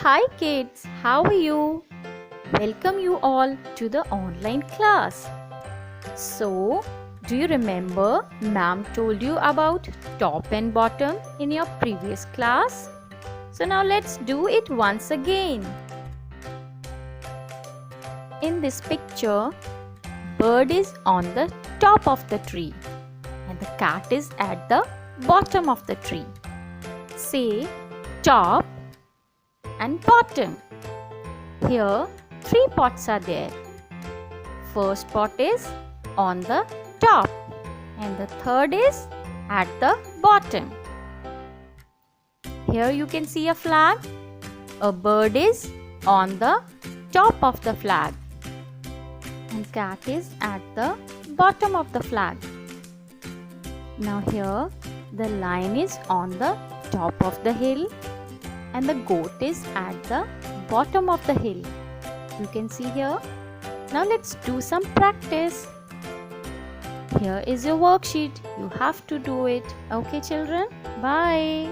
Hi kids, how are you? Welcome you all to the online class. So, do you remember ma'am told you about top and bottom in your previous class? So now let's do it once again. In this picture, bird is on the top of the tree and the cat is at the bottom of the tree. Say top and bottom. Here three pots are there. First pot is on the top and the third is at the bottom. Here you can see a flag. A bird is on the top of the flag and cat is at the bottom of the flag. Now here the lion is on the top of the hill and the goat is at the bottom of the hill. You can see here. Now let's do some practice. Here is your worksheet. You have to do it. Okay children? Bye.